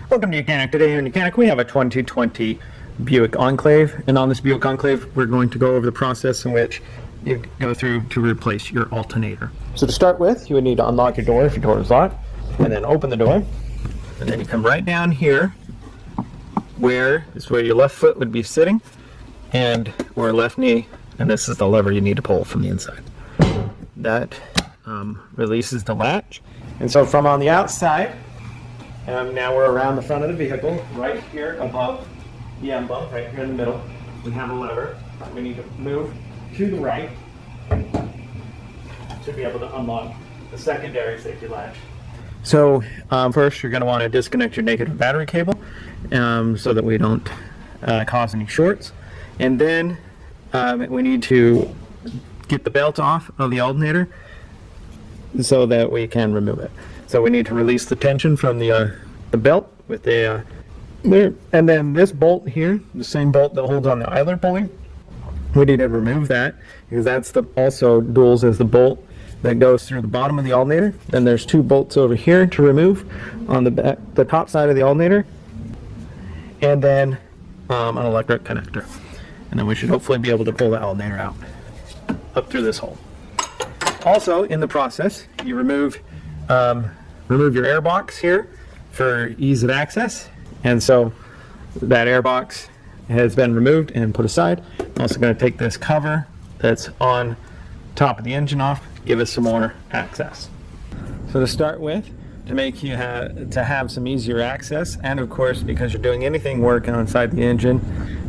Welcome to YOUCANIC. Today here in YOUCANIC we have a 2020 Buick Enclave, and on this Buick Enclave we're going to go over the process in which you go through to replace your alternator. So to start with, you would need to unlock your door if your door is locked, and then open the door, and then you come right down here where your left foot would be sitting and or left knee, and this is the lever you need to pull from the inside. That releases the latch, and so from on the outside, now we're around the front of the vehicle, right here above the emblem, right here in the middle. We have a lever. We need to move to the right to be able to unlock the secondary safety latch. So first you're going to want to disconnect your negative battery cable so that we don't cause any shorts. And then we need to get the belt off of the alternator so that we can remove it. So we need to release the tension from the belt with the there, and then this bolt here, the same bolt that holds on the idler pulley, we need to remove that because that's also duals as the bolt that goes through the bottom of the alternator. Then there's two bolts over here to remove on the top side of the alternator, and then an electric connector, and then we should hopefully be able to pull the alternator out up through this hole. Also in the process, you remove your air box here for ease of access, and so that air box has been removed and put aside. I'm also going to take this cover that's on top of the engine off, give us some more access. So to start with, to make you have some easier access, and of course because you're doing anything working inside the engine,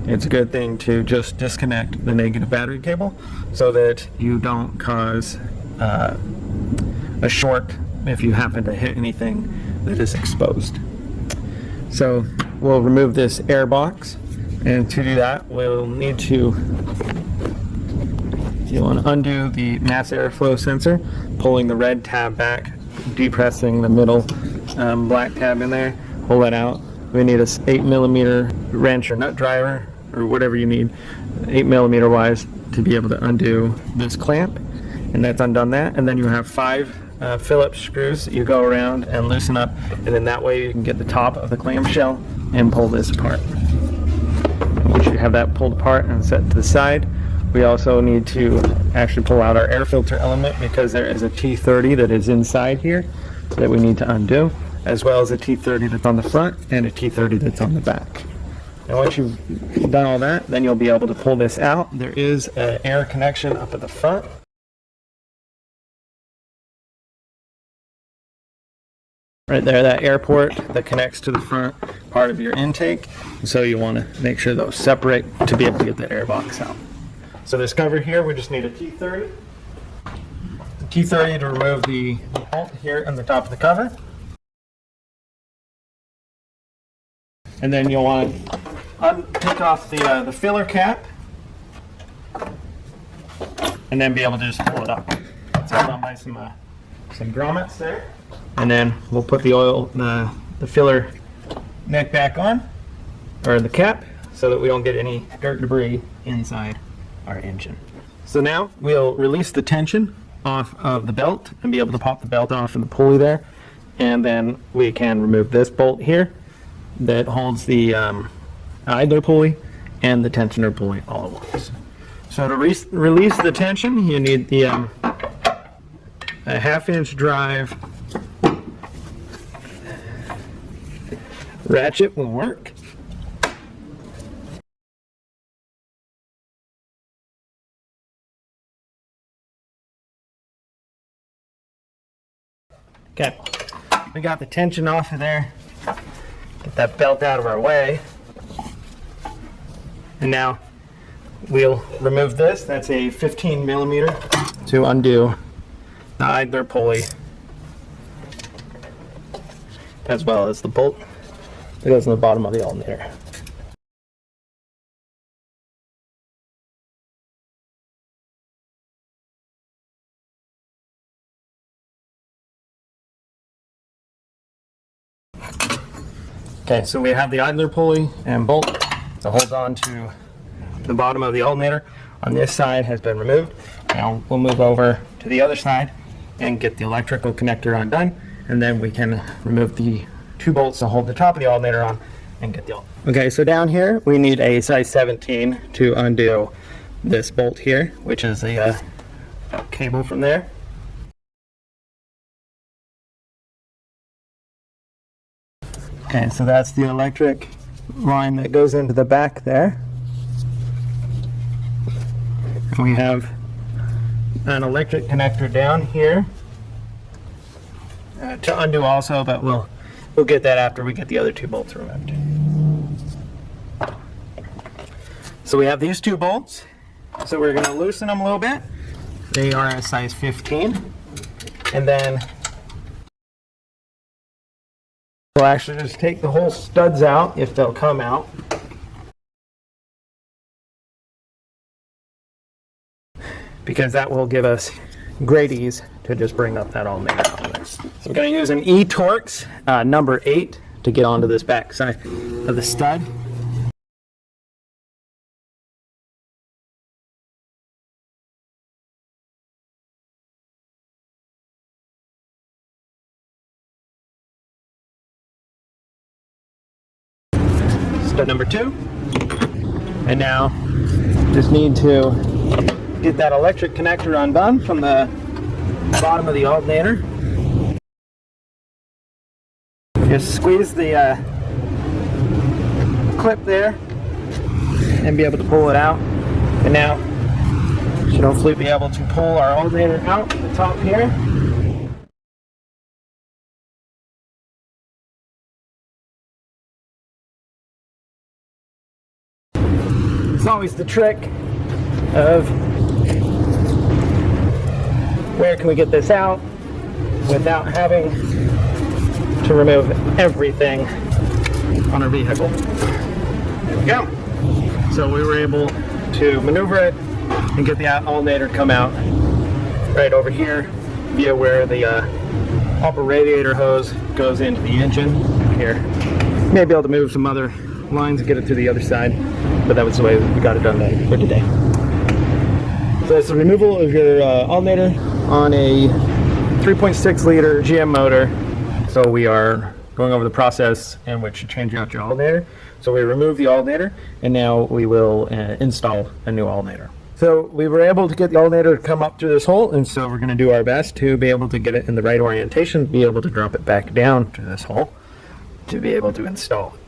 it's a good thing to just disconnect the negative battery cable so that you don't cause a short if you happen to hit anything that is exposed. So we'll remove this air box, and to do that we'll need to, you want to undo the mass airflow sensor, pulling the red tab back, depressing the middle black tab in there, pull that out. We need a 8mm wrench or nut driver or whatever you need, 8mm wise, to be able to undo this clamp, and that's undone that. And then you have 5 Phillips screws that you go around and loosen up, and then that way you can get the top of the clamshell and pull this apart. Once you have that pulled apart and set to the side, we also need to actually pull out our air filter element because there is a T30 that is inside here that we need to undo, as well as a T30 that's on the front and a T30 that's on the back. And once you've done all that, then you'll be able to pull this out. There is an air connection up at the front. Right there, that air port that connects to the front part of your intake. So you want to make sure those separate to be able to get the air box out. So this cover here, we just need a T30. The T30 to remove the bolt here on the top of the cover. And then you'll want to take off the filler cap, and then be able to just pull it up. It's held on by some grommets there. And then we'll put the filler neck back on, or the cap, so that we don't get any dirt debris inside our engine. So now we'll release the tension off of the belt and be able to pop the belt off of the pulley there, and then we can remove this bolt here that holds the idler pulley and the tensioner pulley all at once. So to release the tension, you need the a 1/2-inch drive ratchet will work. Okay, we got the tension off of there. Get that belt out of our way. And now we'll remove this. That's a 15mm to undo the idler pulley, as well as the bolt that goes in the bottom of the alternator. Okay, so we have the idler pulley and bolt that holds on to the bottom of the alternator on this side has been removed. Now we'll move over to the other side and get the electrical connector undone, and then we can remove the 2 bolts to hold the top of the alternator on and get the alternator. Okay, so down here we need a size 17 to undo this bolt here, which is the cable from there. Okay, so that's the electric line that goes into the back there. And we have an electric connector down here to undo also, but we'll get that after we get the other 2 bolts removed. So we have these 2 bolts. So we're going to loosen them a little bit. They are a size 15. And then we'll actually just take the whole studs out if they'll come out. Because that will give us great ease to just bring up that alternator out of there. So we're going to use an E-Torx number 8 to get onto this back side of the stud. Stud number 2. And now just need to get that electric connector undone from the bottom of the alternator. Just squeeze the clip there and be able to pull it out. And now should hopefully be able to pull our alternator out at the top here. It's always the trick of where can we get this out without having to remove everything on our vehicle. There we go. So we were able to maneuver it and get the alternator come out right over here via where the upper radiator hose goes into the engine. Here, may be able to move some other lines and get it to the other side, but that was the way we got it done for today. So it's the removal of your alternator on a 3.6 liter GM motor. So we are going over the process in which you change out your alternator. So we remove the alternator and now we will install a new alternator. So we were able to get the alternator to come up through this hole, and so we're going to do our best to be able to get it in the right orientation, be able to drop it back down to this hole to be able to install it.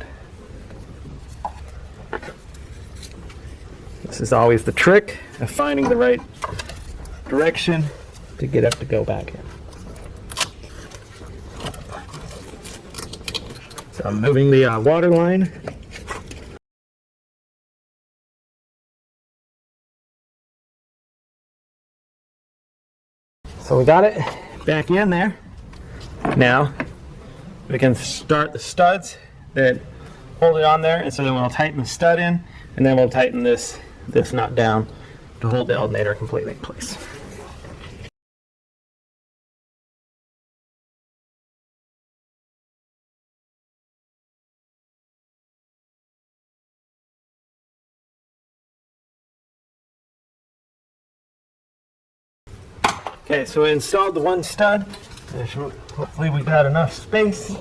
This is always the trick of finding the right direction to get it to go back in. So I'm moving the water line. So we got it back in there. Now we can start the studs that hold it on there, and so then we'll tighten the stud in, and then we'll tighten this nut down to hold the alternator completely in place. Okay, so we installed the one stud. Hopefully we got enough space.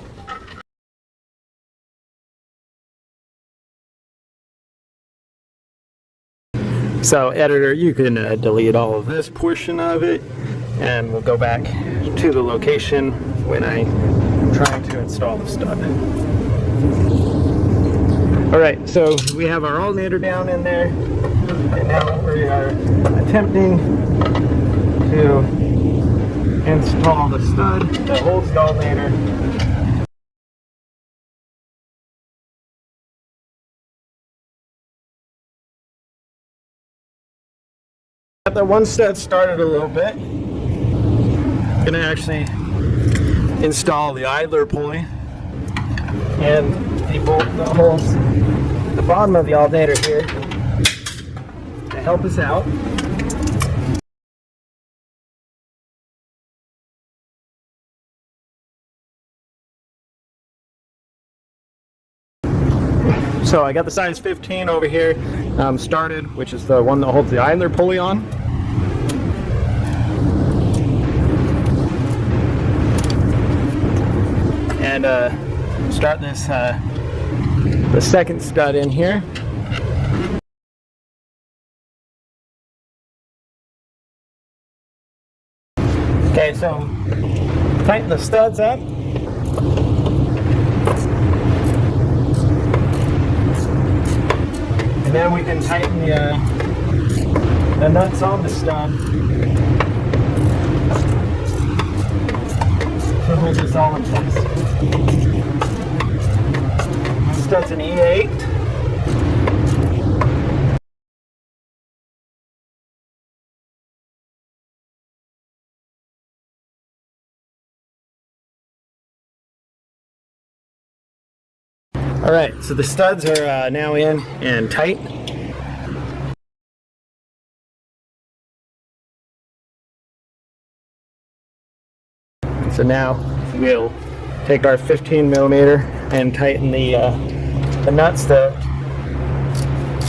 So editor, you can delete all of this portion of it, and we'll go back to the location when I'm trying to install the stud. Alright, so we have our alternator down in there, and now we are attempting to install the stud that holds the alternator. Got that one stud started a little bit. I'm gonna actually install the idler pulley and the bolt that holds the bottom of the alternator here to help us out. So I got the size 15 over here started, which is the one that holds the idler pulley on. And start this the second stud in here. Okay, so tighten the studs up. And then we can tighten the nuts on the stud to hold this all in place. This stud's an E8. All right, so the studs are now in and tight. So now we'll take our 15mm and tighten the nuts that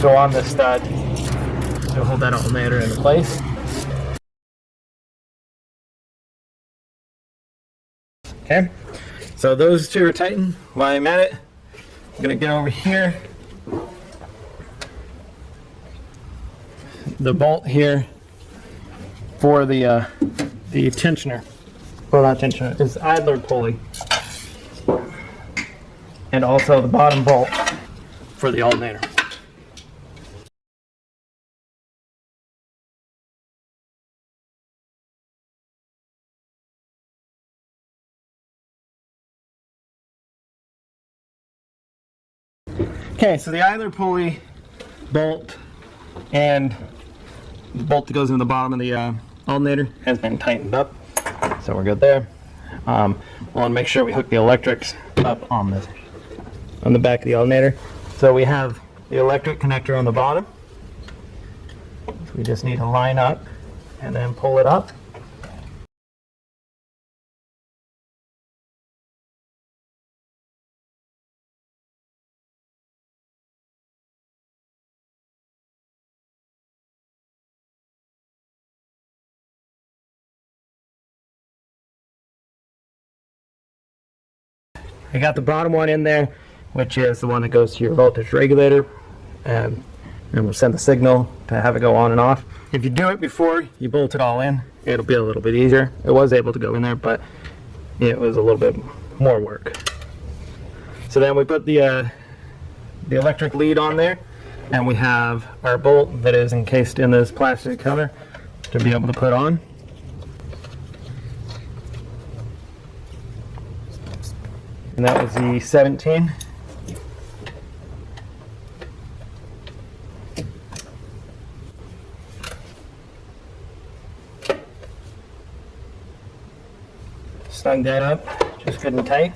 go on the stud to hold that alternator into place. Okay, so those two are tightened. While I'm at it, I'm gonna get over here. The bolt here for the tensioner. Well, not tensioner, it's idler pulley. And also the bottom bolt for the alternator. Okay, so the idler pulley bolt and the bolt that goes in the bottom of the alternator has been tightened up, so we're good there. I want to make sure we hook the electrics up on the back of the alternator. So we have the electric connector on the bottom. So we just need to line up and then pull it up. I got the bottom one in there, which is the one that goes to your voltage regulator, and we'll send the signal to have it go on and off. If you do it before you bolt it all in, it'll be a little bit easier. It was able to go in there, but it was a little bit more work. So then we put the electric lead on there, and we have our bolt that is encased in this plastic cover to be able to put on. And that was the 17. Snug that up, just good and tight.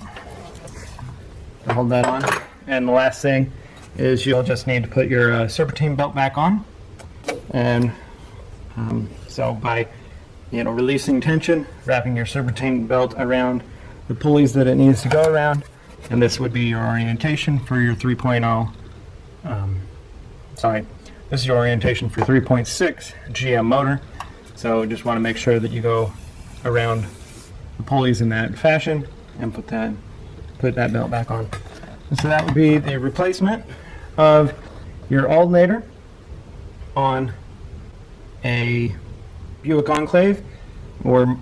Hold that on. And the last thing is you'll just need to put your serpentine belt back on. And so by releasing tension, wrapping your serpentine belt around the pulleys that it needs to go around, and this would be your orientation for your 3.0 this is your orientation for 3.6 GM motor. So just want to make sure that you go around the pulleys in that fashion and put that belt back on. And so that would be the replacement of your alternator on a Buick Enclave, or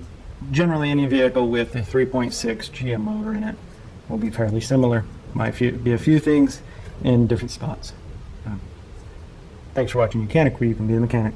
generally any vehicle with a 3.6 GM motor in it will be fairly similar. Might be a few things in different spots. Thanks for watching YOUCANIC, where you can be a mechanic.